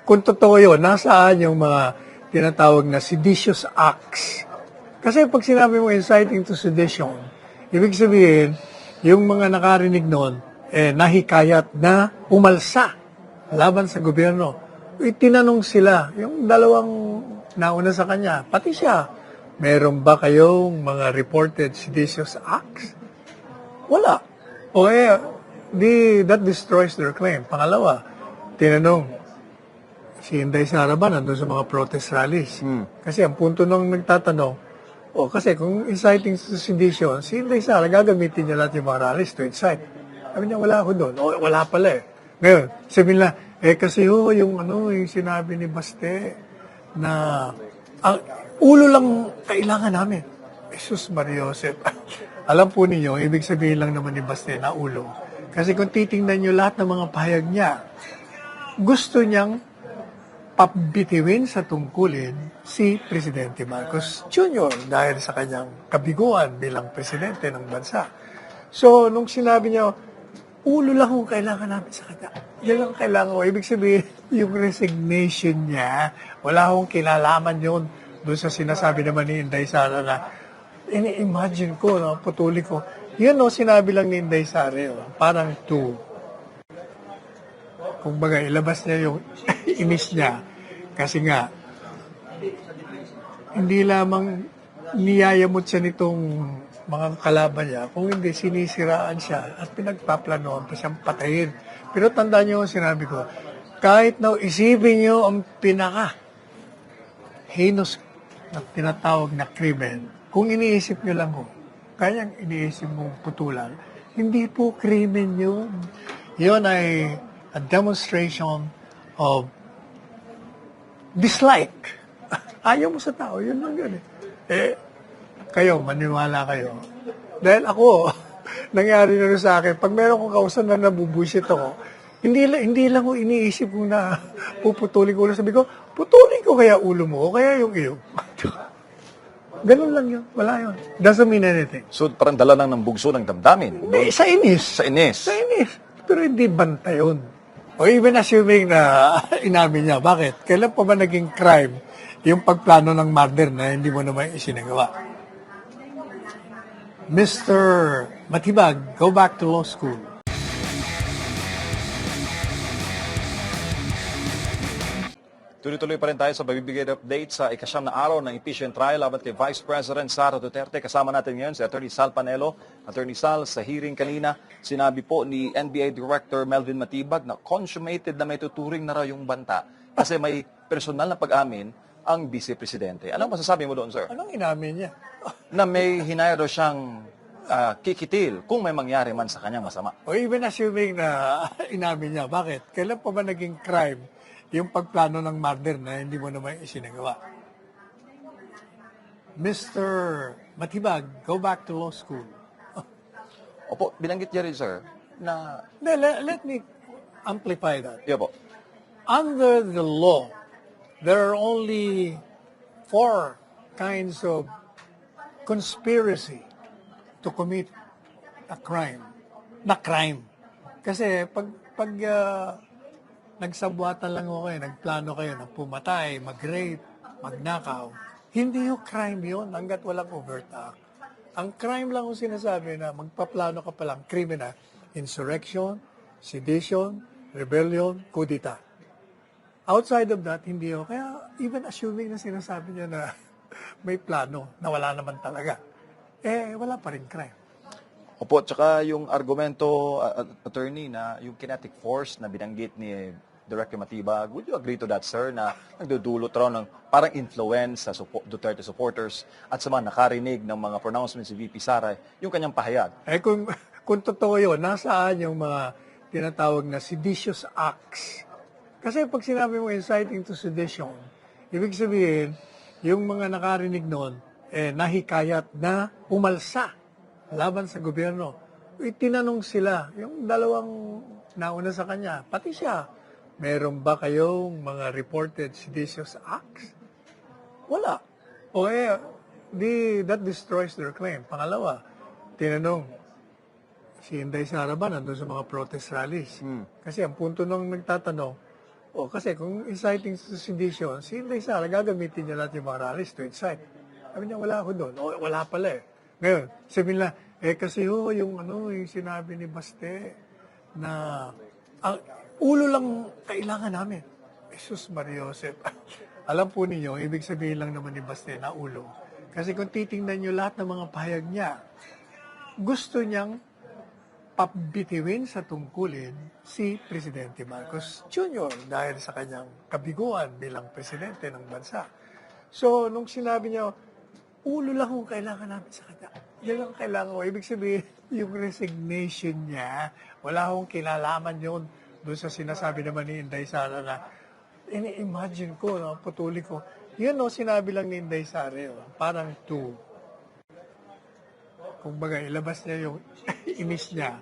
kung totoo yun, nasaan yung mga tinatawag na seditious acts? Kasi pag sinabi mo inciting to sedition, ibig sabihin, yung mga nakarinig noon, nahikayat na umalsa laban sa gobyerno. Itinanong sila, yung dalawang nauna sa kanya, pati siya, meron ba kayong mga reported seditious acts? Wala. O that destroys their claim. Pangalawa, tinanong, si Inday Sara ba nandun sa mga protest rallies? Kasi ang punto nung nagtatanong, kasi kung inciting to sedition, si Inday Sara gagamitin niya lahat yung mga rallies to incite. Sabi niya, wala ako doon. O, wala pala eh. Ngayon, sabi nila, kasi yung sinabi ni Baste na ang ulo lang kailangan namin. Jesus Maria Joseph. Alam po ninyo, ibig sabihin lang naman ni Baste na ulo. Kasi kung titingnan nyo lahat ng mga pahayag niya, gusto niyang pabitiwin sa tungkulin si Presidente Marcos Jr. dahil sa kanyang kabiguan bilang presidente ng bansa. So, nung sinabi niya, ulo lang kung kailangan namin sa kanya. Yan lang kailangan ko. Ibig sabihin, yung resignation niya, wala akong kinalaman yun doon sa sinasabi naman ni Inday Sara na ini-imagine ko, putuli ko. Yun sinabi lang ni Inday Sara, parang kung baga, ilabas niya yung inis niya. Kasi nga, hindi lamang niyayamot siya nitong mga kalaban niya, kung hindi sinisiraan siya at pinagpaplanoan pa siyang patayin. Pero tandaan niyo ang sinabi ko, kahit na isipin niyo ang heinous na tinatawag na krimen, kung iniisip niyo lang kayang iniisip mong putulan, hindi po krimen yun. Yun ay a demonstration of dislike. Ayaw mo sa tao, yun lang yun kayo, maniwala kayo. Dahil ako, nangyari na rin sa akin, pag meron kong kausan na nabubuisit ako, hindi lang ko iniisip ko na puputulin ko ulo. Sabi ko, putulin ko kaya ulo mo o kaya yung iyo. Ganun lang yun. Wala yun. Doesn't mean anything. So, parang dala lang ng bugso ng damdamin. Sa inis. Sa inis. Sa inis. Pero hindi banta yun. O even assuming na inamin niya, bakit? Kailan pa ba naging crime yung pagplano ng murder na hindi mo naman isinagawa? Mr. Matibag, go back to law school. Tuloy-tuloy pa rin tayo sa pagbibigay ng update sa ikasyam na araw ng impeachment trial laban kay Vice President Sara Duterte. Kasama natin ngayon si Attorney Sal Panelo. Attorney Sal, sa hearing kanina, sinabi po ni NBI Director Melvin Matibag na consummated na may tuturing na raw yung banta kasi may personal na pag-amin ang Vice Presidente. Anong masasabi mo doon, sir? Anong inamin niya? Na may hinayro siyang kikitil kung may mangyari man sa kanyang masama. O even assuming na inamin niya, bakit? Kailan pa ba naging crime yung pagplano ng murder na hindi mo naman isinagawa? Mr. Matibag, go back to law school. Opo, binanggit niya rin, sir, na... Let me amplify that. Yeah po. Under the law, there are only 4 kinds of conspiracy to commit a crime. Na crime. Kasi pag nagsabwatan lang kayo, nagplano kayo na pumatay, mag-rape, magnakaw, hindi yung crime yun hanggat walang overt act. Ang crime lang yung sinasabi na magpaplano ka palang criminal, insurrection, sedition, rebellion, kudita. Outside of that, hindi yun. Kaya even assuming na sinasabi niya na may plano na wala naman talaga, wala pa rin crime. Opo, tsaka yung argumento, attorney, na yung kinetic force na binanggit ni Director Matibag, would you agree to that, sir, na nagdudulot raw ng parang influence sa Duterte supporters at sa mga nakarinig ng mga pronouncements si VP Sara, yung kanyang pahayag? Kung totoo yun, nasaan yung mga tinatawag na seditious acts? Kasi pag sinabi mo inciting to sedition, ibig sabihin, yung mga nakarinig noon, nahikayat na umalsa laban sa gobyerno. Itinanong sila, yung dalawang nauna sa kanya, pati siya, meron ba kayong mga reported seditious acts? Wala. O that destroys their claim. Pangalawa, tinanong, si Inday Sara ba nandun sa mga protest rallies? Kasi ang punto nung nagtatanong, O kasi kung inciting to sedition, si Inday Sara gagamitin niya lahat yung mga rallies to incite. Sabi niya, wala ako doon. O, wala pala eh. Ngayon, sabi nila, kasi yung sinabi ni Baste na ang ulo lang kailangan namin. Jesus Maria Joseph. Alam po ninyo, ibig sabihin lang naman ni Baste na ulo. Kasi kung titingnan niyo lahat ng mga pahayag niya, gusto niyang pabitiwin sa tungkulin si Presidente Marcos Jr. dahil sa kanyang kabiguan bilang presidente ng bansa. So, nung sinabi niya, ulo lang kung kailangan namin sa kanya. Yan ang kailangan ko. Ibig sabihin, yung resignation niya, wala akong kinalaman yun doon sa sinasabi naman ni Inday Sara na ini-imagine ko, no, putuli ko. Yun, no, sinabi lang ni Inday Sara, parang kung baga, ilabas niya yung inis niya.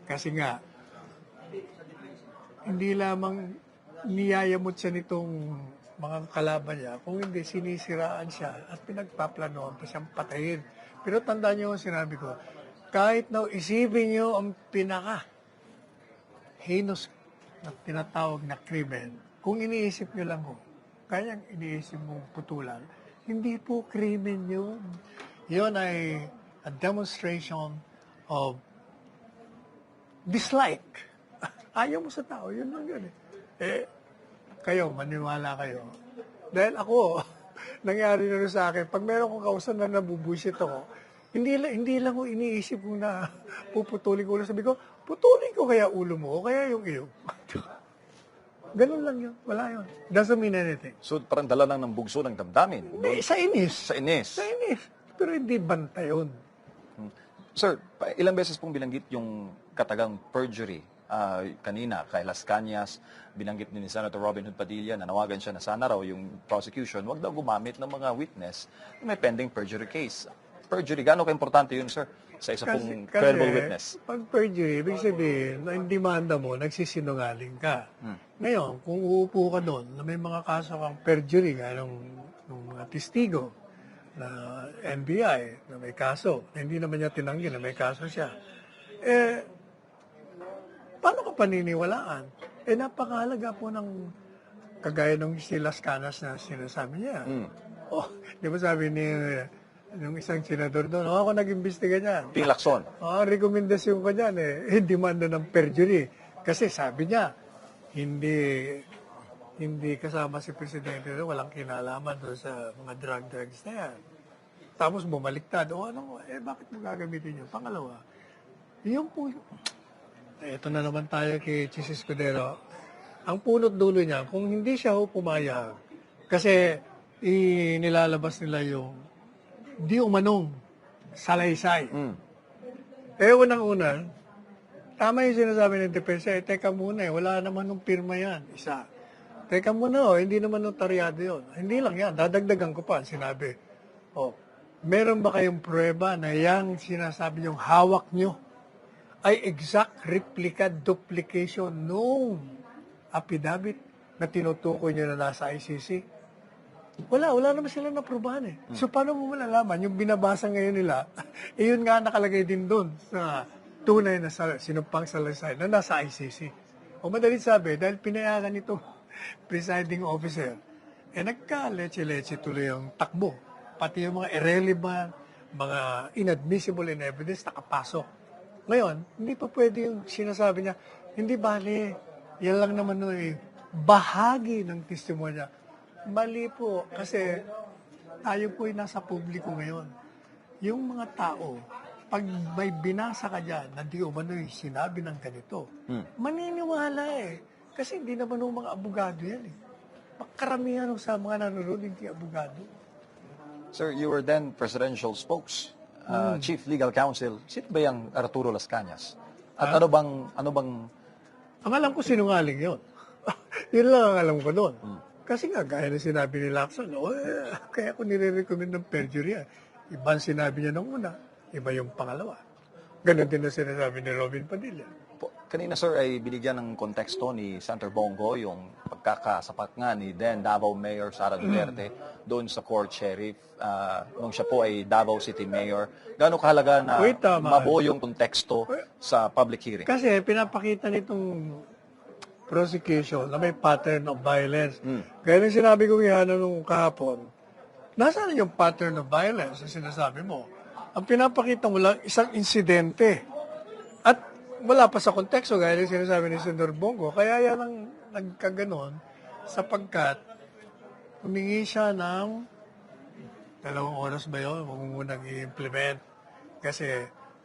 Kasi nga, hindi lamang niyayamot siya nitong mga kalaban niya, kung hindi sinisiraan siya at pinagpaplanoan pa siyang patayin. Pero tandaan niyo ang sinabi ko, kahit na isipin niyo ang heinous na tinatawag na krimen, kung iniisip niyo lang ho, kaya iniisip mong putulan, hindi po krimen yun. Yun ay a demonstration of dislike. Ayaw mo sa tao, yun lang yun eh. Kayo, maniwala kayo. Dahil ako, nangyari na rin sa akin, pag meron kong kausan na nabubuisit ako, hindi lang ko iniisip ko na puputulin ko. Sabi ko, putulin ko kaya ulo mo o kaya yung iyo. Ganun lang yun. Wala yun. Doesn't mean anything. So, parang dala lang ng bugso ng damdamin. Sa inis. Sa inis. Sa inis. Pero hindi banta yun. Sir, ilang beses pong binanggit yung katagang perjury kanina kay Las Cañas, binanggit din ni Senator Robin Hood Padilla, nanawagan siya na sana raw yung prosecution wag daw gumamit ng mga witness na may pending perjury case. Perjury, gaano ka-importante yun, sir, sa isa pong credible witness? Pag perjury, ibig sabihin, na yung demanda mo, nagsisinungaling ka. Ngayon, kung uupo ka doon, na may mga kaso kang perjury, ng mga testigo, na NBI, na may kaso, hindi naman niya tinanggi na may kaso siya, paano ka paniniwalaan? Napakahalaga po ng kagaya ng si Las Canas na sinasabi niya. Oh, di ba sabi ni yung isang senador doon, ako nag-imbestiga niyan. Ping Lacson. Rekomendasyon ko niyan demanda ng perjury. Kasi sabi niya, hindi kasama si Presidente, walang kinalaman doon sa mga drugs na yan. Tapos bumaliktad, bakit mo gagamitin yun? Pangalawa, yung po, ito na naman tayo kay Chis Escudero. Ang punot dulo niya, kung hindi siya pumayag, kasi nilalabas nila yung di umanong salaysay. Unang-una, tama yung sinasabi ng depensa, teka muna wala naman nung pirma yan, isa. Teka muna hindi naman notaryado yun. Hindi lang yan, dadagdagan ko pa, sinabi. Meron ba kayong prueba na yung sinasabi yung hawak nyo ay exact replica duplication nung affidavit na tinutukoy nyo na nasa ICC? Wala naman sila naprubahan So, paano mo malalaman? Yung binabasa ngayon nila, yun nga nakalagay din doon sa tunay na sinumpang salaysay na nasa ICC. O madalit sabi, dahil pinayagan itong presiding officer, nagka-leche-leche tuloy yung takbo. Pati yung mga irrelevant, mga inadmissible in evidence, nakapasok. Ngayon, hindi pa pwede yung sinasabi niya, hindi bali, yan lang naman bahagi ng testimonya. Mali po, kasi tayo po ay nasa publiko ngayon. Yung mga tao, pag may binasa ka dyan na di umano'y sinabi ng ganito, maniniwala Kasi hindi naman ng mga abogado yan Karamihan sa mga nanonood, hindi abogado. Sir, you were then presidential spokes, chief legal counsel. Sino ba yung Arturo Las Cañas? At ano bang... Ang alam ko sinungaling yun. Yun lang ang alam ko doon. Kasi nga, gaya na sinabi ni Lacson, kaya ko nire-recommend ng perjury. Iba ang sinabi niya nung una, iba yung pangalawa. Ganon din na sinasabi ni Robin Padilla. Kanina, sir, ay binigyan ng konteksto ni Senator Bongo yung pagkakasapat nga ni then Davao Mayor Sara Duterte doon sa court sheriff nung siya po ay Davao City Mayor. Gaano kahalaga na mabuo yung konteksto sa public hearing? Kasi pinapakita nitong prosecution na may pattern of violence. Gaya ng sinabi ko yan nung kahapon, nasaan yung pattern of violence na sinasabi mo? Ang pinapakita mo lang, isang insidente. At wala pa sa konteksto, gaya ng sinasabi ni Senador Bongo. Kaya yan ang nagkaganon sapagkat humingi siya ng 2 oras ba yun? Huwag mo munang i-implement. Kasi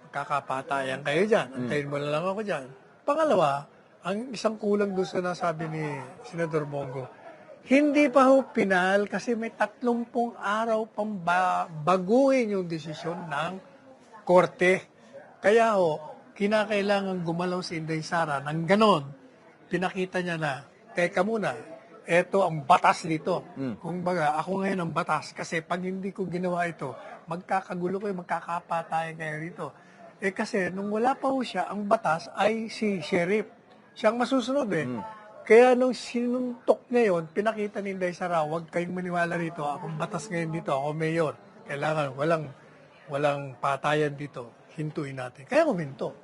magkakapatayan kayo dyan. Antayin mo na lang ako dyan. Pangalawa, ang isang kulang doon sa nasabi ni Senador Bongo, hindi pa ho pinal kasi may 30 araw pang baguhin yung desisyon ng korte. Kaya ho, kinakailangan gumalaw si Inday Sara ng ganon. Pinakita niya na, teka muna, eto ang batas dito. Kung baga, ako ngayon ang batas kasi pag hindi ko ginawa ito, magkakagulo kayo, magkakapatayan kayo rito. Eh kasi, nung wala pa ho siya, ang batas ay si sheriff. Siyang masusunod eh. Kaya nung sinuntok niya yun, pinakita ni Inday Sara, huwag kayong maniwala rito. Akong batas ngayon dito, ako mayor. Kailangan, walang patayan dito. Hintuin natin. Kaya huminto.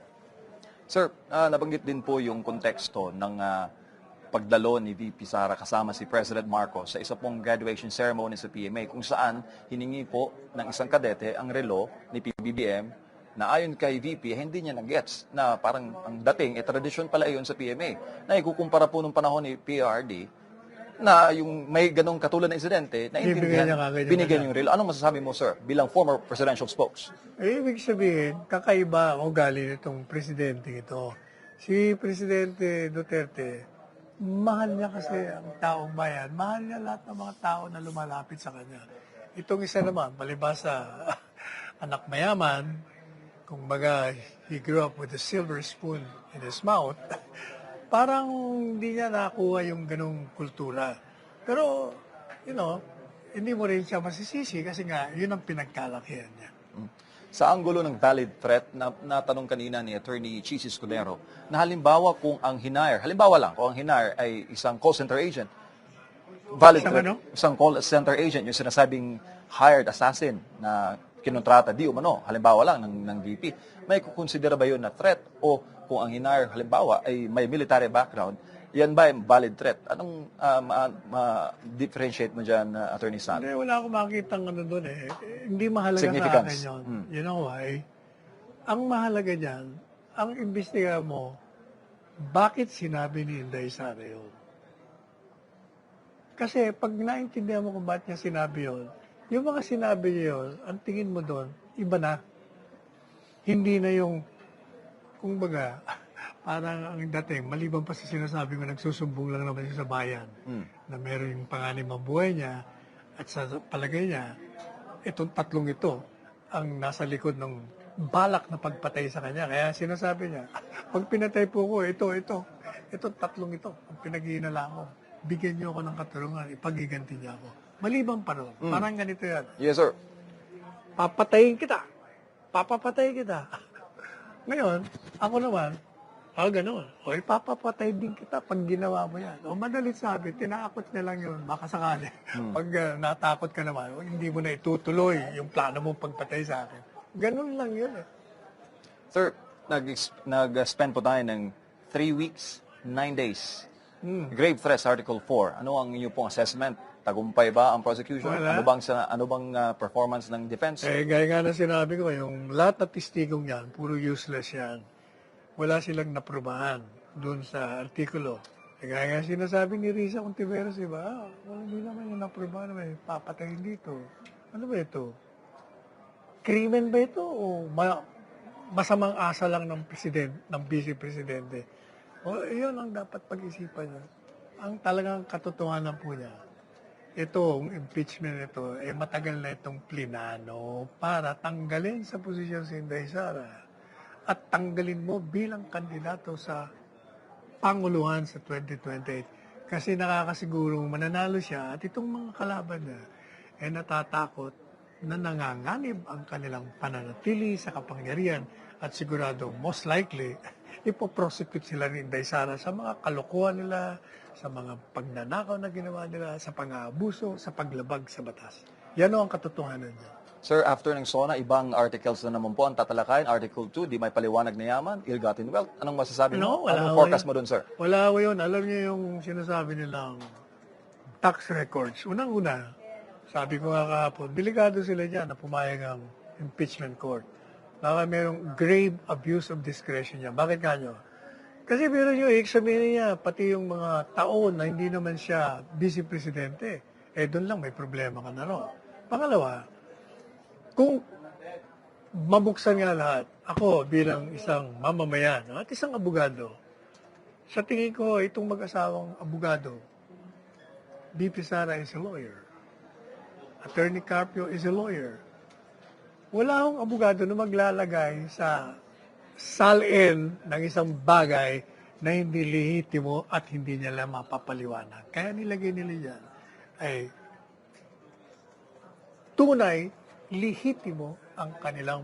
Sir, nabanggit din po yung konteksto ng pagdalo ni VP Sara kasama si President Marcos sa isa pong graduation ceremony sa PMA kung saan hiningi po ng isang kadete ang relo ni PBBM na ayon kay VP hindi niya nag-gets na parang ang dating tradisyon pala iyon sa PMA na ikukumpara po nung panahon ni PRD na yung may ganong katulad na insidente na binigyan yung relo. Anong masasabi mo, sir, bilang former presidential spokes? Ibig sabihin, kakaiba ang ugali nitong presidente ito. Si Presidente Duterte, mahal niya kasi ang taong bayan. Mahal niya lahat ng mga tao na lumalapit sa kanya. Itong isa naman, palibasa anak mayaman, kung baga he grew up with a silver spoon in his mouth, parang hindi niya nakuha yung ganong kultura. Pero, hindi mo rin siya masisisi kasi nga, yun ang pinagkalakihan niya. Sa anggulo ng valid threat na natanong kanina ni Attorney Chis Escudero, na halimbawa kung ang hinire, kung ang hinire ay isang call center agent, valid threat, isang call center agent, yung sinasabing hired assassin na kinontrata, di umano, halimbawa lang ng VP, may kukonsidera ba yun na threat? O kung ang hinire, halimbawa, ay may military background, yan ba yung valid threat? Anong differentiate mo dyan, Attorney Sal? Hindi, wala akong makikita doon eh. Hindi mahalaga sa akin yun. You know why? Ang mahalaga dyan, ang imbestiga mo, bakit sinabi ni Inday Sara yun? Kasi pag naintindihan mo kung bakit niya sinabi yun, yung mga sinabi niya yun, ang tingin mo doon, iba na. Hindi na yung, kung baga, parang ang dating, maliban pa sa sinasabi ko, nagsusumbong lang naman siya sa bayan na meron yung panganib ang buhay niya at sa palagay niya, itong tatlong ito ang nasa likod ng balak na pagpatay sa kanya. Kaya sinasabi niya, pag pinatay po ko, itong tatlong ito, ang pinag-iinala ko, bigyan niyo ako ng katulungan, ipagiganti niya ako. Maliban pa ron, parang ganito yan. Yes, sir. Papatayin kita. Ngayon, ako naman, ganun. O ipapapatay din kita pag ginawa mo yan. O madalit sabi, tinakot niya lang yun, baka sakali. Pag natakot ka naman, hindi mo na itutuloy yung plano mong pagpatay sa akin. Ganun lang yun eh. Sir, nag-spend po tayo ng 3 weeks, 9 days. Grave threats, Article 4. Ano ang inyong pong assessment? Tagumpay ba ang prosecution? Wala. Ano bang performance ng defense? Gaya nga na sinabi ko, yung lahat na testigong yan, puro useless yan. Wala silang naprubahan doon sa artikulo. Gaya nga sinasabi ni Risa Contiveros, diba? Hindi naman yung naprubahan, may papatayin dito. Ano ba ito? Krimen ba ito? O masamang asa lang ng vice-presidente? O yun ang dapat pag-isipan niya. Ang talagang katotohanan po niya, itong impeachment ito, matagal na itong plinano para tanggalin sa posisyon si Inday Sara at tanggalin mo bilang kandidato sa Panguluhan sa 2028. Kasi nakakasiguro mananalo siya at itong mga kalaban niya natatakot na nanganganib ang kanilang pananatili sa kapangyarihan at sigurado most likely ipoprosecute sila ni Inday Sara sa mga kalokohan nila, sa mga pagnanakaw na ginawa nila, sa pang-aabuso, sa paglabag sa batas. Yan ang katotohanan niya. Sir, after ng SONA, ibang articles na naman po ang tatalakayin. Article 2, di may paliwanag na yaman, ill-gotten wealth. Anong masasabi mo? Wala Anong ko forecast yun. mo dun, sir? Wala ko yun. Alam niyo yung sinasabi nilang tax records. Unang-una, sabi ko nga kahapon, delikado sila dyan na pumayag ang impeachment court. Baka merong grave abuse of discretion niya. Bakit nga nyo? Kasi pero nyo, i-examine niya pati yung mga taon na hindi naman siya vice presidente. Doon lang may problema ka na ron. Pangalawa, kung mabuksan nga lahat, ako bilang isang mamamayan at isang abogado, sa tingin ko itong mag-asawang abogado, VP Sara is a lawyer. Attorney Carpio is a lawyer. Wala akong abogado na maglalagay sa salin ng isang bagay na hindi lehitimo at hindi nila mapapaliwanag. Kaya nilagay nila yan ay tunay, lehitimo ang kanilang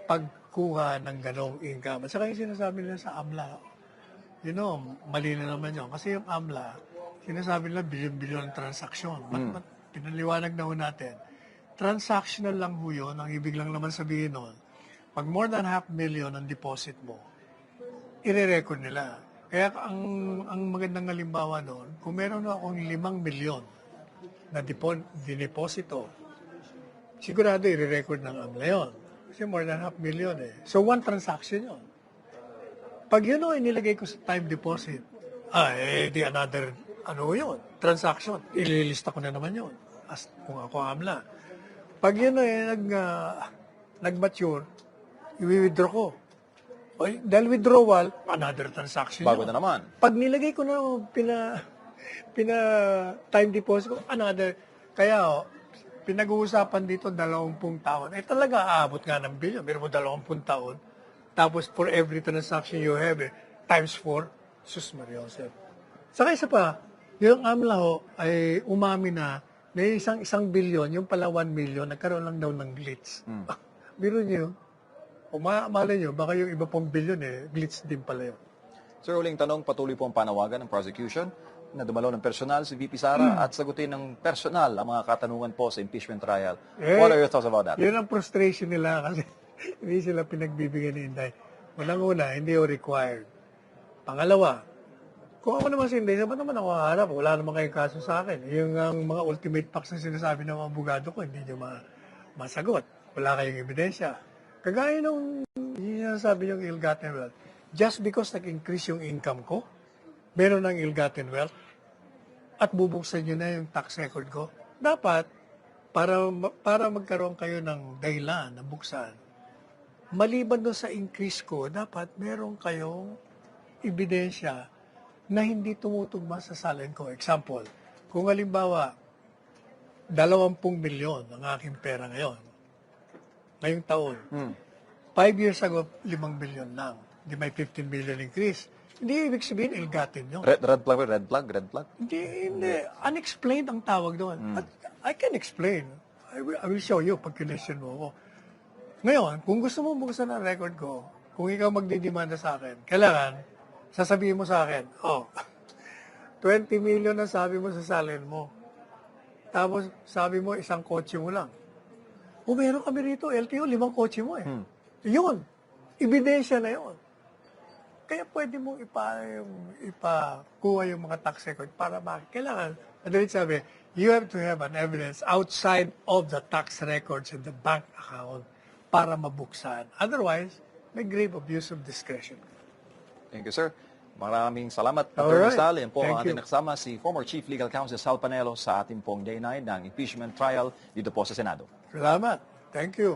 pagkuha ng ganong income. At saka yung sinasabi nila sa AMLA, mali na naman yun. Kasi yung AMLA, sinasabi nila bilyon-bilyon transaksyon. Ba't pinaliwanag na ho natin? Transactional lang ho yun. Ang ibig lang naman sabihin nun, pag more than 500,000 ang deposit mo, ire-record nila. Kaya ang magandang halimbawa noon, kung meron akong 5 milyon na dineposito, sigurado i-record ng AMLA yun. Kasi more than 500,000 eh. So, one transaction yun. Pag yun o inilagay ko sa time deposit, di another, yun, transaction. Ililista ko na naman yun. As kung ako AMLA. Pag yun nag-mature, i-withdraw ko. Dahil withdrawal, another transaction Bago yun. na naman. Pag nilagay ko na time deposit ko, another. Kaya, pinag-uusapan dito 20 taon. Talaga aabot nga ng bilyon. Pero mo 20 taon. Tapos for every transaction you have, times 4, sus Mariosep. Saka isa pa, yung AMLA ay umami na isang bilyon, yung pala 1 million, nagkaroon lang daw ng glitch. Biro niyo, malay nyo, baka yung iba pong bilyon glitch din pala yun. Sir, uling tanong, patuloy po ang panawagan ng prosecution na dumalo ng personal si VP Sara at sagutin ng personal ang mga katanungan po sa impeachment trial. What are your thoughts about that? Yun ang frustration nila kasi hindi sila pinagbibigyan ni Inday. Unang-una, hindi yung required. Pangalawa, kung ako naman si Inday, ba't naman ako haharap? Wala naman kayong kaso sa akin. Yung ang mga ultimate facts na sinasabi ng mga abogado ko, hindi nyo masagot. Wala kayong ebidensya. Kagaya nung sinasabi yung ill-gotten wealth, just because nag-increase yung income ko, meron ng ill-gotten wealth, at bubuksan nyo na yung tax record ko, dapat, para magkaroon kayo ng dahilan na buksan, maliban doon sa increase ko, dapat meron kayong ebidensya na hindi tumutugma sa salin ko. Example, kung halimbawa, 20 milyon ang aking pera ngayong taon. 5 years ago, 5 billion lang. Hindi may 15 billion increase. Hindi ibig sabihin, ill-gotten yun. Red flag. Hindi. Unexplained ang tawag doon. At I can explain. I will show you pag kinestyon mo ako. Ngayon, kung gusto mo buksan ang record ko, kung ikaw magdidemanda sa akin, kailangan, sasabihin mo sa akin, 20 million na sabi mo sa salin mo. Tapos, sabi mo, isang kotse mo lang. Meron kami rito, LTO, 5 kotse mo Yun. Ebidensya na yun. Kaya pwede mong ipakuha yung mga tax record para kailangan, madalit sabi, you have to have an evidence outside of the tax records and the bank account para mabuksan. Otherwise, may grave abuse of discretion. Thank you, sir. Maraming salamat, Alright. Attorney Sal. Yan po ang Thank ating you. nakasama, si former Chief Legal Counsel Sal Panelo sa ating pong Day 9 ng impeachment trial dito po sa Senado. Salamat. Thank you.